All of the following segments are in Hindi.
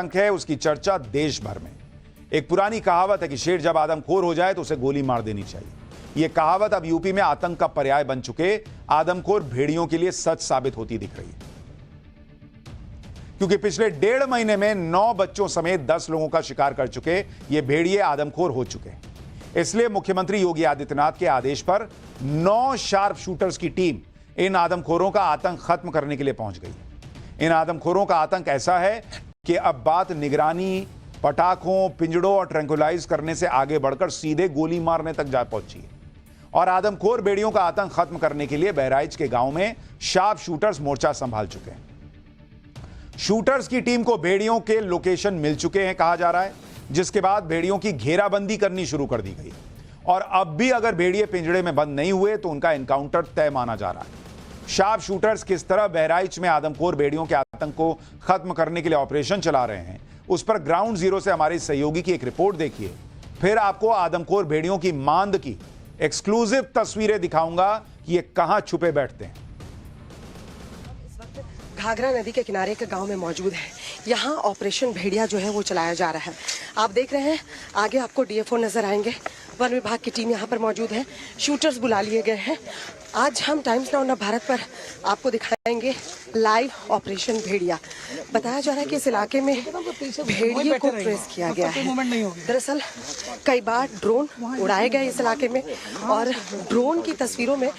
आतंक है उसकी चर्चा देश भर में। एक पुरानी कहावत है कि शेर जब आदमखोर हो जाए तो उसे गोली मार देनी चाहिए। यह कहावत अब यूपी में आतंक का पर्याय बन चुके आदमखोर भेड़ियों के लिए सच साबित होती दिख रही है, क्योंकि पिछले 1.5 महीने में 9 बच्चों समेत 10 लोगों का शिकार कर चुके ये भेड़िए आदमखोर हो चुके हैं। इसलिए मुख्यमंत्री योगी आदित्यनाथ के आदेश पर 9 शार्प शूटर्स की टीम इन आदमखोरों का आतंक खत्म करने के लिए पहुंच गई। इन आदमखोरों का आतंक ऐसा है कि अब बात निगरानी, पटाखों, पिंजड़ों और ट्रैंकुलाइज करने से आगे बढ़कर सीधे गोली मारने तक जा पहुंची है। और आदमखोर भेड़ियों का आतंक खत्म करने के लिए बहराइच के गांव में शार्प शूटर्स मोर्चा संभाल चुके हैं। शूटर्स की टीम को भेड़ियों के लोकेशन मिल चुके हैं कहा जा रहा है, जिसके बाद भेड़ियों की घेराबंदी करनी शुरू कर दी गई। और अब भी अगर भेड़िए पिंजड़े में बंद नहीं हुए तो उनका एनकाउंटर तय माना जा रहा है। शार्प शूटर्स किस तरह बहराइच में आदमखोर भेड़ियों के आतंक को खत्म करने के लिए ऑपरेशन चला रहे हैं, उस पर ग्राउंड जीरो से हमारे सहयोगी की एक रिपोर्ट देखिए। फिर आपको आदमखोर भेड़ियों की मांद की एक्सक्लूसिव तस्वीरें दिखाऊंगा कि ये कहां छुपे बैठते हैं। घाघरा नदी के किनारे के गांव में मौजूद है। यहाँ ऑपरेशन भेड़िया जो है वो चलाया जा रहा है। आप देख रहे हैं आगे आपको डीएफओ नजर आएंगे, वन विभाग की टीम यहाँ पर मौजूद है, शूटर्स बुला लिए गए हैं। आज हम टाइम्स नाउ भारत पर आपको दिखाएंगे लाइव ऑपरेशन भेड़िया। बताया जा रहा है कि इस इलाके में भेड़ियों को ट्रेस किया गया है। दरअसल कई बार ड्रोन उड़ाए गए इस इलाके में और ड्रोन की तस्वीरों में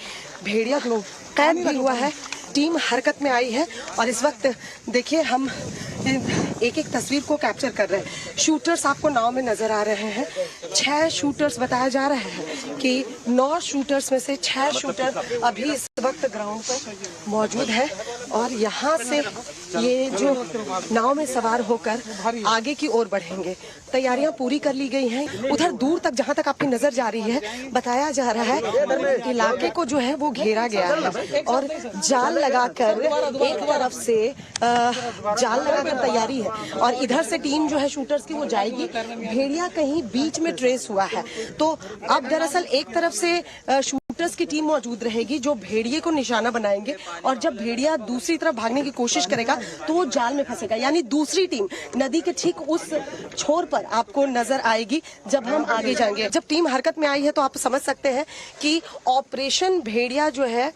भेड़िया कैद भी हुआ है। टीम हरकत में आई है और इस वक्त देखिए हम एक एक तस्वीर को कैप्चर कर रहे हैं। शूटर्स आपको नाव में नजर आ रहे हैं। 6 शूटर्स बताया जा रहा है कि 9 शूटर्स में से 6 शूटर अभी इस वक्त ग्राउंड पर मौजूद है और यहाँ से ये जो नाव में सवार होकर आगे की ओर बढ़ेंगे। तैयारियां पूरी कर ली गई हैं। उधर दूर तक जहां तक आपकी नजर जा रही है, बताया जा रहा है इलाके को जो है वो घेरा गया है और जाल लगाकर एक तरफ से जाल लगाकर तैयारी है और इधर से टीम जो है शूटर्स की वो जाएगी। भेड़िया कहीं बीच में ट्रेस हुआ है तो अब दरअसल एक तरफ से शूटर्स की टीम मौजूद रहेगी जो भेड़िए को निशाना बनाएंगे और जब भेड़िया दूसरी तरफ भागने की कोशिश करेगा तो वो जाल में फंसेगा। यानी दूसरी टीम नदी के ठीक उस छोर पर आपको नजर आएगी जब हम आगे जाएंगे। जब टीम हरकत में आई है तो आप समझ सकते हैं कि ऑपरेशन भेड़िया जो है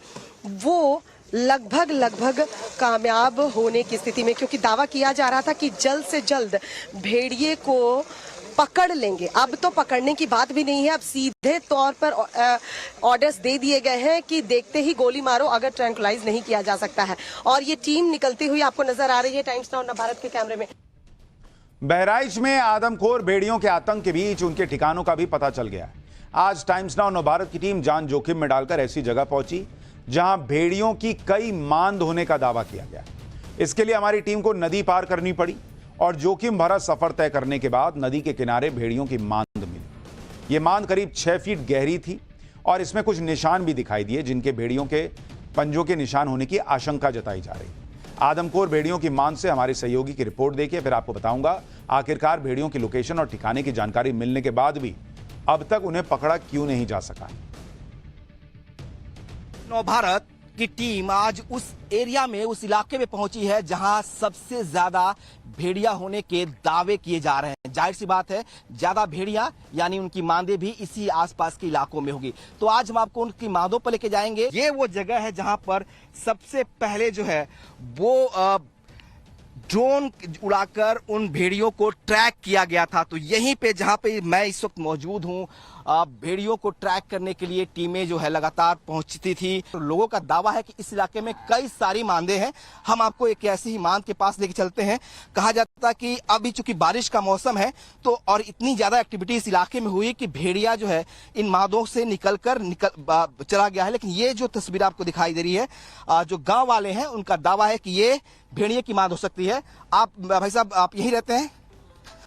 वो लगभग कामयाब होने की स्थिति में, क्योंकि दावा किया जा रहा था कि जल्द से जल्द भेड़िए को पकड़ लेंगे। अब तो पकड़ने की बात भी नहीं है, अब सीधे तौर पर ऑर्डर्स दे दिए गए हैं कि देखते ही गोली मारो अगर ट्रैंकुलाइज नहीं किया जा सकता है। और ये टीम निकलती हुई आपको नजर आ रही है टाइम्स नाउ भारत के कैमरे में। बहराइच में आदमखोर भेड़ियों के आतंक के बीच उनके ठिकानों का भी पता चल गया है। आज टाइम्स नाउ भारत की टीम जान जोखिम में डालकर ऐसी जगह पहुंची जहां भेड़ियों की कई मांद होने का दावा किया गया। इसके लिए हमारी टीम को नदी पार करनी पड़ी और जोखिम भरा सफर तय करने के बाद नदी के किनारे भेड़ियों की मांद मिली। ये मांद करीब 6 फीट गहरी थी और इसमें कुछ निशान भी दिखाई दिए जिनके भेड़ियों के पंजों के निशान होने की आशंका जताई जा रही। आदमखोर भेड़ियों की मांद से हमारे सहयोगी की रिपोर्ट देखिए, फिर आपको बताऊंगा आखिरकार भेड़ियों की लोकेशन और ठिकाने की जानकारी मिलने के बाद भी अब तक उन्हें पकड़ा क्यों नहीं जा सका। नव भारत की टीम आज उस एरिया में, उस इलाके में पहुंची है जहां सबसे ज्यादा भेड़िया होने के दावे किए जा रहे हैं। जाहिर सी बात है ज्यादा भेड़िया यानी उनकी मांदे भी इसी आसपास के इलाकों में होगी। तो आज हम आपको उनकी मांदों पर लेके जाएंगे। ये वो जगह है जहां पर सबसे पहले जो है वो ड्रोन उड़ाकर उन भेड़ियों को ट्रैक किया गया था। तो यहीं पे जहां पे मैं इस वक्त मौजूद हूं, भेड़ियों को ट्रैक करने के लिए टीमें जो है लगातार पहुंचती थी। तो लोगों का दावा है कि इस इलाके में कई सारी मांदे हैं। हम आपको एक ऐसी ही मांद के पास लेके चलते हैं। कहा जाता है कि अभी चूंकि बारिश का मौसम है तो और इतनी ज्यादा एक्टिविटी इस इलाके में हुई कि भेड़िया जो है इन मांदों से निकल चला गया है। लेकिन ये जो तस्वीर आपको दिखाई दे रही है, जो गाँव वाले हैं उनका दावा है कि ये भेड़िए की मांद हो सकती है। आप भाई साहब आप यही रहते हैं?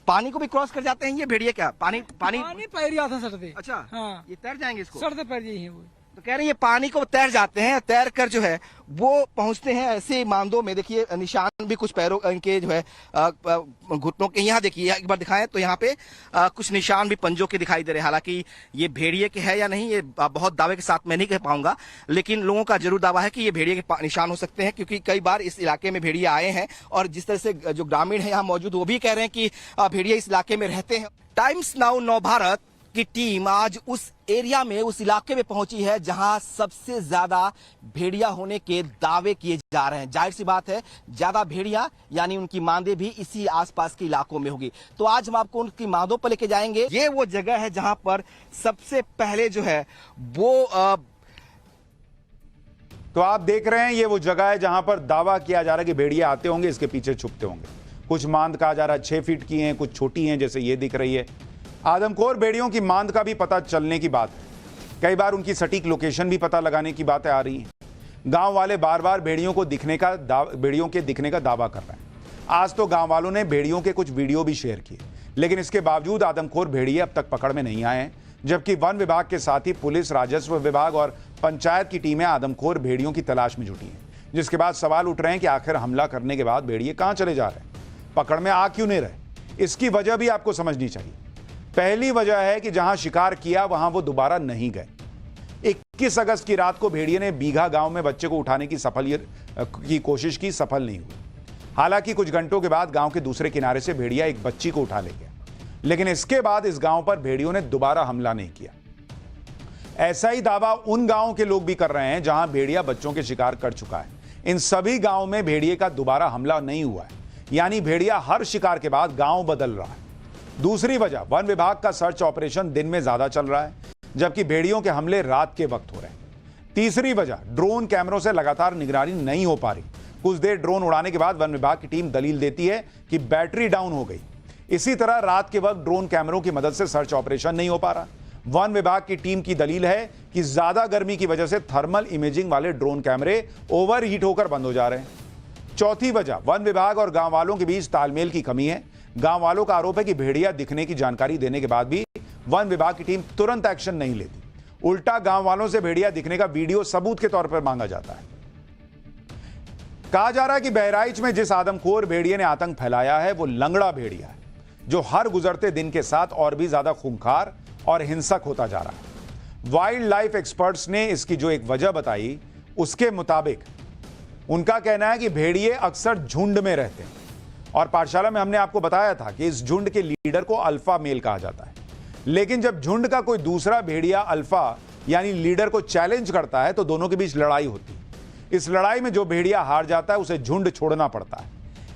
पानी को भी क्रॉस कर जाते हैं ये भेड़िए क्या? पानी पैर आता सर दे। अच्छा हाँ। ये तैर जाएंगे इसको? सर दे पैर जाइए वो। तो कह रहे हैं ये पानी को तैर जाते हैं, तैर कर जो है वो पहुंचते हैं ऐसे मांदों में। देखिए निशान भी कुछ पैरों इनके जो है घुटनों के, यहाँ देखिए एक बार दिखाएं तो यहाँ पे कुछ निशान भी पंजों के दिखाई दे रहे हैं। हालांकि ये भेड़िए के है या नहीं ये बहुत दावे के साथ मैं नहीं कह पाऊंगा, लेकिन लोगों का जरूर दावा है कि ये भेड़िए के निशान हो सकते हैं, क्योंकि कई बार इस इलाके में भेड़िए आए हैं और जिस तरह से जो ग्रामीण है यहाँ मौजूद वो भी कह रहे हैं कि भेड़िए इस इलाके में रहते हैं। टाइम्स नाउ नव भारत की टीम आज उस एरिया में, उस इलाके में पहुंची है जहां सबसे ज्यादा भेड़िया होने के दावे किए जा रहे हैं। जाहिर सी बात है ज्यादा भेड़िया यानी उनकी मांदे भी इसी आसपास के इलाकों में होगी। तो आज हम आपको उनकी मांदों पर लेके जाएंगे। ये वो जगह है जहां पर सबसे पहले जो है वो तो आप देख रहे हैं ये वो जगह है जहां पर दावा किया जा रहा है कि भेड़िए आते होंगे, इसके पीछे छुपते होंगे। कुछ मांद कहा जा रहा है 6 फीट की हैं, कुछ छोटी हैं जैसे ये दिख रही है। आदमखोर भेड़ियों की मांद का भी पता चलने की बात है। कई बार उनकी सटीक लोकेशन भी पता लगाने की बातें आ रही हैं। गांव वाले बार बार भेड़ियों के दिखने का दावा कर रहे हैं। आज तो गांव वालों ने भेड़ियों के कुछ वीडियो भी शेयर किए, लेकिन इसके बावजूद आदमखोर भेड़िए अब तक पकड़ में नहीं आए हैं। जबकि वन विभाग के साथ ही पुलिस, राजस्व विभाग और पंचायत की टीमें आदमखोर भेड़ियों की तलाश में जुटी हैं। जिसके बाद सवाल उठ रहे हैं कि आखिर हमला करने के बाद भेड़िए कहां चले जा रहे हैं, पकड़ में आ क्यों नहीं रहे। इसकी वजह भी आपको समझनी चाहिए। पहली वजह है कि जहां शिकार किया वहां वो दोबारा नहीं गए। 21 अगस्त की रात को भेड़िए ने बीघा गांव में बच्चे को उठाने की कोशिश की, सफल नहीं हुई। हालांकि कुछ घंटों के बाद गांव के दूसरे किनारे से भेड़िया एक बच्ची को उठा ले गया, लेकिन इसके बाद इस गांव पर भेड़ियों ने दोबारा हमला नहीं किया। ऐसा ही दावा उन गांवों के लोग भी कर रहे हैं जहां भेड़िया बच्चों के शिकार कर चुका है। इन सभी गांवों में भेड़िए का दोबारा हमला नहीं हुआ है, यानी भेड़िया हर शिकार के बाद गांव बदल रहा है। दूसरी वजह, वन विभाग का सर्च ऑपरेशन दिन में ज्यादा चल रहा है, जबकि भेड़ियों के हमले रात के वक्त हो रहे हैं। तीसरी वजह, ड्रोन कैमरों से लगातार निगरानी नहीं हो पा रही। कुछ देर ड्रोन उड़ाने के बाद वन विभाग की टीम दलील देती है कि बैटरी डाउन हो गई। इसी तरह रात के वक्त ड्रोन कैमरों की मदद से सर्च ऑपरेशन नहीं हो पा रहा। वन विभाग की टीम की दलील है कि ज्यादा गर्मी की वजह से थर्मल इमेजिंग वाले ड्रोन कैमरे ओवरहीट होकर बंद हो जा रहे हैं। चौथी वजह, वन विभाग और गांव वालों के बीच तालमेल की कमी है। गांव वालों का आरोप है कि भेड़िया दिखने की जानकारी देने के बाद भी वन विभाग की टीम तुरंत एक्शन नहीं लेती। उल्टा गांव वालों से भेड़िया दिखने का वीडियो सबूत के तौर पर मांगा जाता है। कहा जा रहा है कि बहराइच में जिस आदमखोर भेड़िए ने आतंक फैलाया है वो लंगड़ा भेड़िया है, जो हर गुजरते दिन के साथ और भी ज्यादा खूंखार और हिंसक होता जा रहा है। वाइल्ड लाइफ एक्सपर्ट्स ने इसकी जो एक वजह बताई, उसके मुताबिक उनका कहना है कि भेड़िए अक्सर झुंड में रहते हैं और पाठशाला में हमने आपको बताया था कि इस झुंड के लीडर को अल्फा मेल कहा जाता है। लेकिन जब झुंड का कोई दूसरा भेड़िया अल्फा यानी लीडर को चैलेंज करता है तो दोनों के बीच लड़ाई होती है। इस लड़ाई में जो भेड़िया हार जाता है उसे झुंड छोड़ना पड़ता है।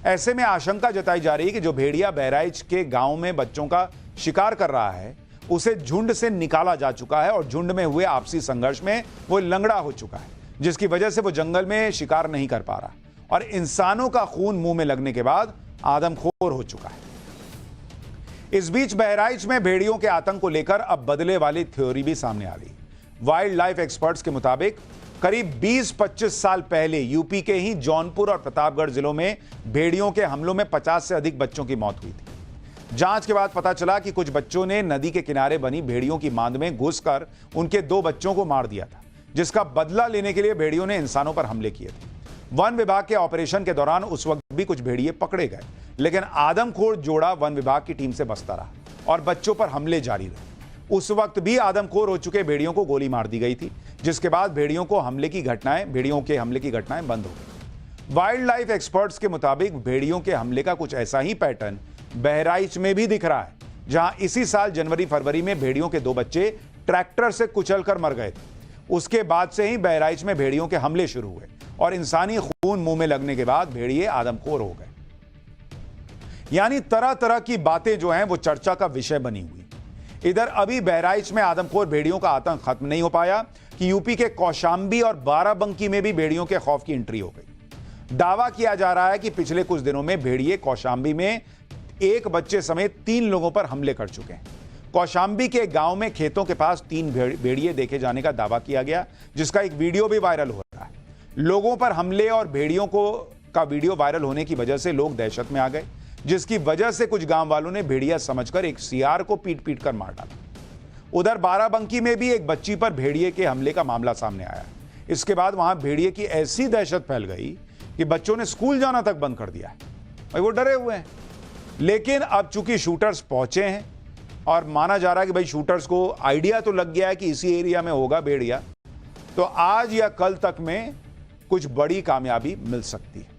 ऐसे में आशंका जताई जा रही है कि जो भेड़िया बहराइच के गांव में बच्चों का शिकार कर रहा है उसे झुंड से निकाला जा चुका है और झुंड में हुए आपसी संघर्ष में वो लंगड़ा हो चुका है, जिसकी वजह से वो जंगल में शिकार नहीं कर पा रहा और इंसानों का खून मुंह में लगने के बाद आदमखोर हो चुका है। इस बीच बहराइच में भेड़ियों के आतंक को लेकर अब बदले वाली थ्योरी भी सामने आ गई। वाइल्ड लाइफ एक्सपर्ट्स के मुताबिक करीब 20-25 साल पहले यूपी के ही जौनपुर और प्रतापगढ़ जिलों में भेड़ियों के हमलों में 50 से अधिक बच्चों की मौत हुई थी। जांच के बाद पता चला कि कुछ बच्चों ने नदी के किनारे बनी भेड़ियों की मांद में घुसकर उनके 2 बच्चों को मार दिया था, जिसका बदला लेने के लिए भेड़ियों ने इंसानों पर हमले किए थे। वन विभाग के ऑपरेशन के दौरान उस वक्त भी कुछ भेड़िए पकड़े गए, लेकिन आदमखोर जोड़ा वन विभाग की टीम से बचता रहा और बच्चों पर हमले जारी रहे। उस वक्त भी आदमखोर हो चुके भेड़ियों को गोली मार दी गई थी, जिसके बाद भेड़ियों के हमले की घटनाएं बंद हो गई। वाइल्ड लाइफ एक्सपर्ट्स के मुताबिक भेड़ियों के हमले का कुछ ऐसा ही पैटर्न बहराइच में भी दिख रहा है, जहां इसी साल जनवरी-फरवरी में भेड़ियों के 2 बच्चे ट्रैक्टर से कुचलकर मर गए थे। उसके बाद से ही बहराइच में भेड़ियों के हमले शुरू हुए और इंसानी खून मुंह में लगने के बाद भेड़िए आदमखोर हो गए। यानी तरह तरह की बातें जो हैं वो चर्चा का विषय बनी हुई। इधर अभी बहराइच में आदमखोर भेड़ियों का आतंक खत्म नहीं हो पाया कि यूपी के कौशाम्बी और बाराबंकी में भी भेड़ियों के खौफ की एंट्री हो गई। दावा किया जा रहा है कि पिछले कुछ दिनों में भेड़िए कौशाम्बी में 1 बच्चे समेत 3 लोगों पर हमले कर चुके हैं। कौशाम्बी के गांव में खेतों के पास 3 भेड़िए देखे जाने का दावा किया गया, जिसका एक वीडियो भी वायरल हो रहा है। लोगों पर हमले और भेड़ियों का वीडियो वायरल होने की वजह से लोग दहशत में आ गए, जिसकी वजह से कुछ गांव वालों ने भेड़िया समझकर एक सियार को पीट कर मार डाला। उधर बाराबंकी में भी एक बच्ची पर भेड़िए के हमले का मामला सामने आया। इसके बाद वहां भेड़िए की ऐसी दहशत फैल गई कि बच्चों ने स्कूल जाना तक बंद कर दिया है। भाई वो डरे हुए हैं। लेकिन अब चूंकि शूटर्स पहुंचे हैं और माना जा रहा है कि भाई शूटर्स को आइडिया तो लग गया है कि इसी एरिया में होगा भेड़िया, तो आज या कल तक में कुछ बड़ी कामयाबी मिल सकती है।